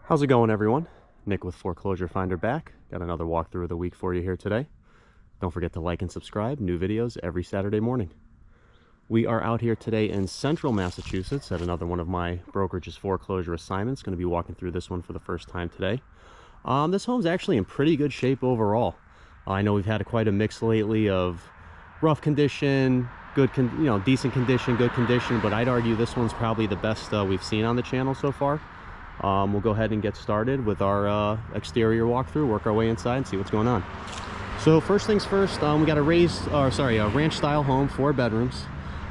How's it going, everyone? Nick with Foreclosure Finder back. Got another walkthrough of the week for you here today. Don't forget to like and subscribe. New videos every Saturday morning. We are out here today in central Massachusetts at another one of my brokerage's foreclosure assignments. Going to be walking through this one for the first time today. This home's actually in pretty good shape overall. I know we've had quite a mix lately of rough condition, decent condition, good condition, but I'd argue this one's probably the best we've seen on the channel so far. We'll go ahead and get started with our exterior walkthrough, work our way inside and see what's going on. So first things first, we got a ranch style home, 4 bedrooms.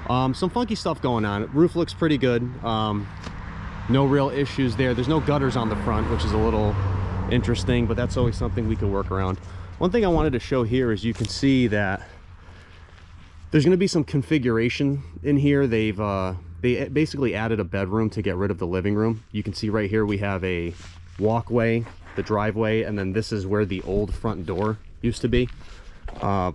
Some funky stuff going on. Roof looks pretty good. No real issues there. There's no gutters on the front, which is a little interesting, but that's always something we could work around. One thing I wanted to show here is you can see that there's going to be some configuration in here. They basically added a bedroom to get rid of the living room. You can see right here we have a walkway, the driveway, and then this is where the old front door used to be. So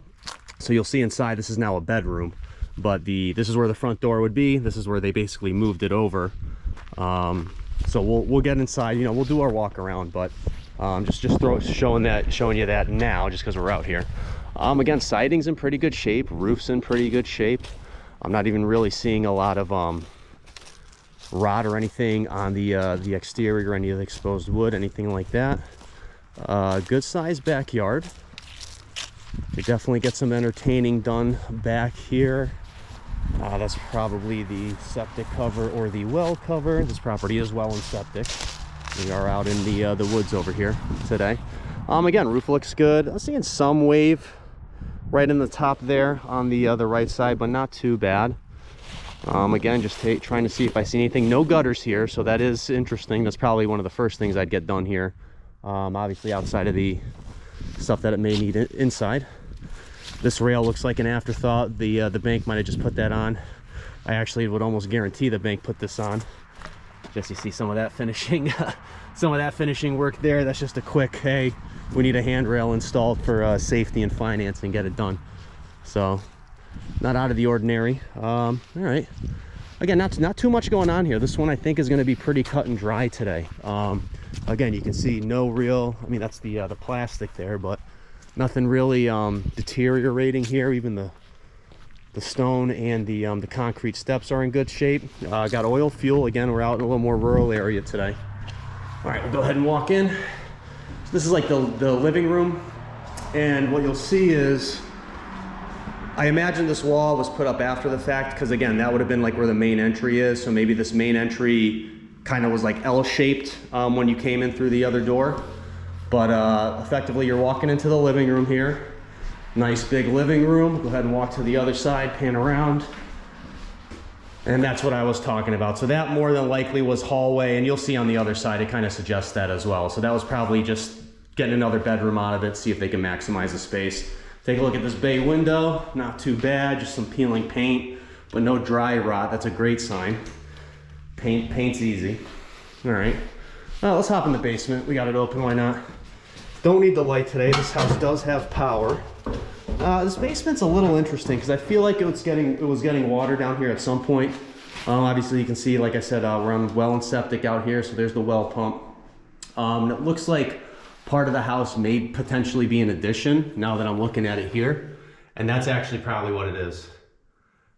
you'll see inside this is now a bedroom, but this is where the front door would be. This is where they basically moved it over. So we'll get inside, we'll do our walk around, but just showing you that now just because we're out here. Again, siding's in pretty good shape, roof's in pretty good shape. I'm not even really seeing a lot of rot or anything on the exterior or any of the exposed wood, anything like that. Good sized backyard. We definitely get some entertaining done back here. That's probably the septic cover or the well cover. This property is well and septic. We are out in the woods over here today. Again, roof looks good. I'm seeing some wave right in the top there on the right side, but not too bad. Again, just trying to see if I see anything. No gutters here, so that is interesting. That's probably one of the first things I'd get done here. Obviously outside of the stuff that it may need inside. This rail looks like an afterthought. The bank might have just put that on. I actually would almost guarantee the bank put this on. Just you see some of that finishing work there. That's just a quick, hey, we need a handrail installed for safety and financing, get it done. So not out of the ordinary. All right, again, not too much going on here. This one I think is going to be pretty cut and dry today. Again, you can see no real, I mean, that's the plastic there, but nothing really deteriorating here. Even the stone and the concrete steps are in good shape. Got oil, fuel. Again, we're out in a little more rural area today. All right, we'll go ahead and walk in. So this is like the living room, and what you'll see is, I imagine this wall was put up after the fact, because again, that would have been like where the main entry is. So maybe this main entry kind of was like L-shaped when you came in through the other door. But effectively, you're walking into the living room here. Nice big living room. Go ahead and walk to the other side, pan around. And that's what I was talking about. So that more than likely was hallway, and you'll see on the other side, it kind of suggests that as well. So that was probably just getting another bedroom out of it, see if they can maximize the space. Take a look at this bay window, not too bad, just some peeling paint, but no dry rot. That's a great sign. Paint's easy. All right, let's hop in the basement. We got it open, why not? Don't need the light today. This house does have power. This basement's a little interesting because I feel like it was getting water down here at some point. Obviously you can see, like I said, we're on well and septic out here, so there's the well pump. It looks like part of the house may potentially be an addition now that I'm looking at it here, and that's actually probably what it is.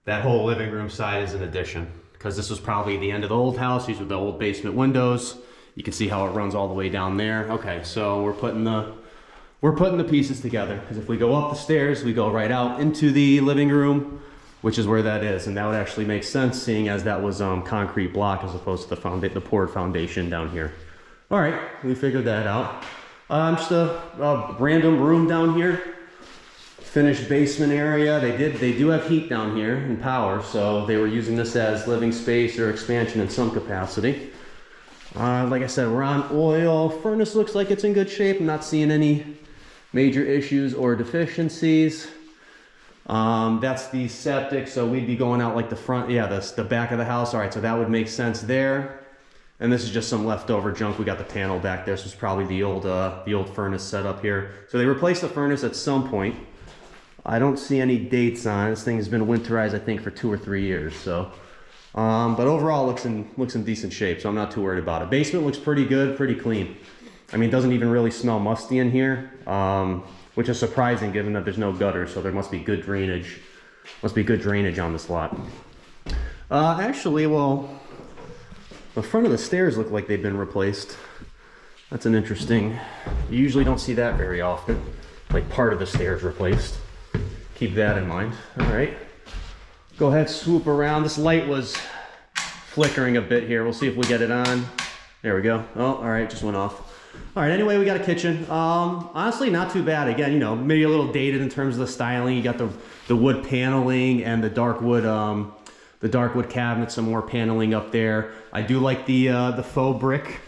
That whole living room side is an addition because this was probably the end of the old house. These were the old basement windows. You can see how it runs all the way down there. Okay, so we're putting the pieces together, because if we go up the stairs, we go right out into the living room, which is where that is, and that would actually make sense, seeing as that was concrete block as opposed to the poured foundation down here. All right, we figured that out. Just a random room down here. Finished basement area. They do have heat down here and power, so they were using this as living space or expansion in some capacity. Like I said, we're on oil. Furnace looks like it's in good shape. I'm not seeing any major issues or deficiencies. That's the septic, so we'd be going out like the front, yeah, the back of the house. All right, so that would make sense there. And this is just some leftover junk. We got the panel back there. This was probably the old furnace set up here. So they replaced the furnace at some point. I don't see any dates on it. This thing has been winterized, I think, for 2 or 3 years. So But overall looks in decent shape, so I'm not too worried about it. Basement looks pretty good, pretty clean. I mean, it doesn't even really smell musty in here, which is surprising given that there's no gutter, so there must be good drainage. Must be good drainage on this lot. Actually, well, the front of the stairs look like they've been replaced. That's an interesting, you usually don't see that very often, like part of the stairs replaced. Keep that in mind. All right, go ahead, swoop around. This light was flickering a bit here. We'll see if we get it on. There we go. Oh, all right, just went off. All right, anyway, we got a kitchen. Honestly, not too bad. Again, you know, maybe a little dated in terms of the styling. You got the wood paneling and the dark wood cabinet, some more paneling up there. I do like the faux brick.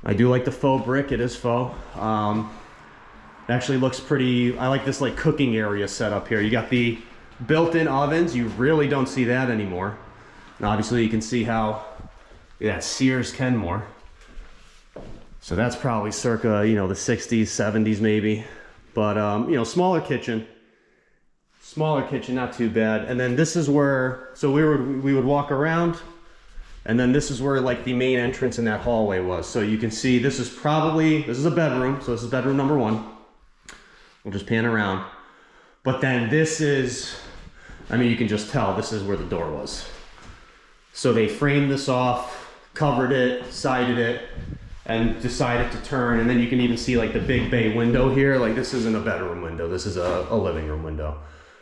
I do like the faux brick. It is faux. It actually looks pretty. I like this like cooking area set up here. You got the built-in ovens. You really don't see that anymore. And obviously, you can see how that Sears Kenmore. So that's probably circa, you know, the 60s, 70s maybe. But, you know, smaller kitchen, not too bad. And then this is where, so we would walk around, and then this is where like the main entrance in that hallway was. So you can see this is a bedroom. So this is bedroom number 1. We'll just pan around. But then this is, I mean, you can just tell this is where the door was. So they framed this off, covered it, sided it, and decided to turn, and then you can even see like the big bay window here. Like this isn't a bedroom window, this is a living room window.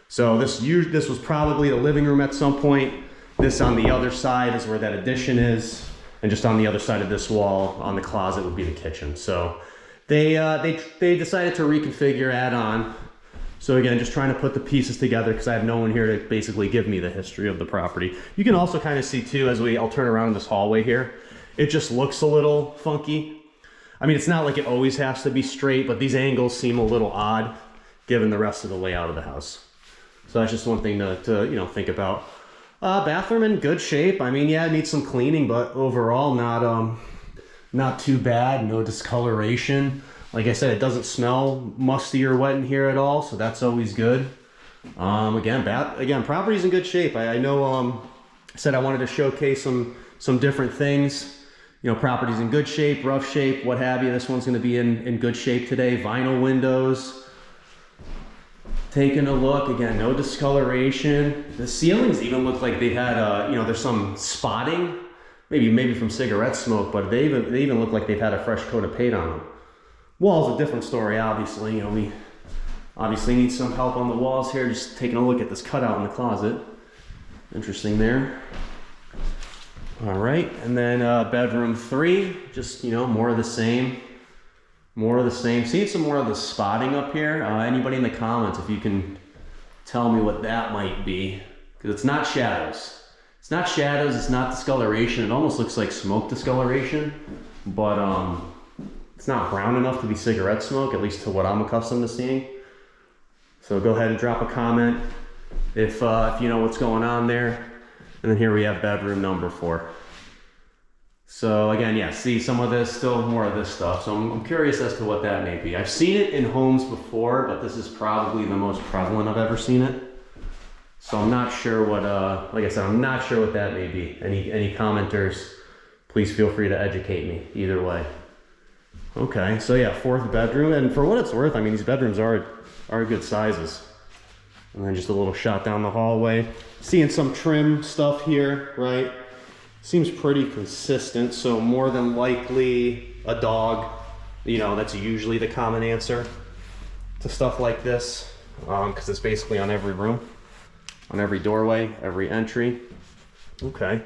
So this was probably the living room at some point. This on the other side is where that addition is, and just on the other side of this wall on the closet would be the kitchen. So they decided to reconfigure, add on. So again, just trying to put the pieces together because I have no one here to basically give me the history of the property. You can also kind of see too, I'll turn around in this hallway here, it just looks a little funky. I mean, it's not like it always has to be straight, but these angles seem a little odd given the rest of the layout of the house. So that's just one thing to you know, think about. Bathroom in good shape. I mean, yeah, it needs some cleaning, but overall not too bad. No discoloration. Like I said, it doesn't smell musty or wet in here at all, so that's always good. Again, property's in good shape. I know I said I wanted to showcase some different things. You know, property's in good shape, rough shape, what have you. This one's going to be in good shape today. Vinyl windows. Taking a look, again, no discoloration. The ceilings even look like they had, you know, there's some spotting, maybe from cigarette smoke, but they even look like they've had a fresh coat of paint on them. Walls, a different story, obviously. You know, we obviously need some help on the walls here. Just taking a look at this cutout in the closet. Interesting there. All right, and then bedroom 3, just, you know, more of the same. More of the same. Seeing some more of the spotting up here. Anybody in the comments, if you can tell me what that might be, because it's not shadows. It's not shadows, it's not discoloration. It almost looks like smoke discoloration, but it's not brown enough to be cigarette smoke, at least to what I'm accustomed to seeing. So go ahead and drop a comment if you know what's going on there. And then here we have bedroom number 4. So again, yeah, see some of this, still more of this stuff. So I'm curious as to what that may be. I've seen it in homes before, but this is probably the most prevalent I've ever seen it. So I'm not sure what, like I said, I'm not sure what that may be. Any commenters, please feel free to educate me either way. Okay, so yeah, 4th bedroom. And for what it's worth, I mean, these bedrooms are good sizes. And then just a little shot down the hallway. Seeing some trim stuff here, right? Seems pretty consistent, so more than likely a dog. You know, that's usually the common answer to stuff like this, because it's basically on every room, on every doorway, every entry. Okay.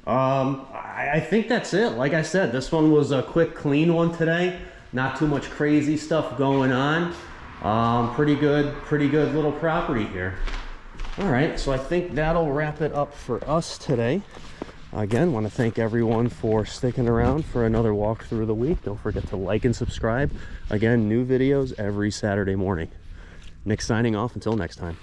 I think that's it. Like I said, this one was a quick, clean one today. Not too much crazy stuff going on. Pretty good little property here. All right, so I think that'll wrap it up for us today. Again, want to thank everyone for sticking around for another walkthrough of the week. Don't forget to like and subscribe. Again, new videos every Saturday morning. Nick signing off. Until next time.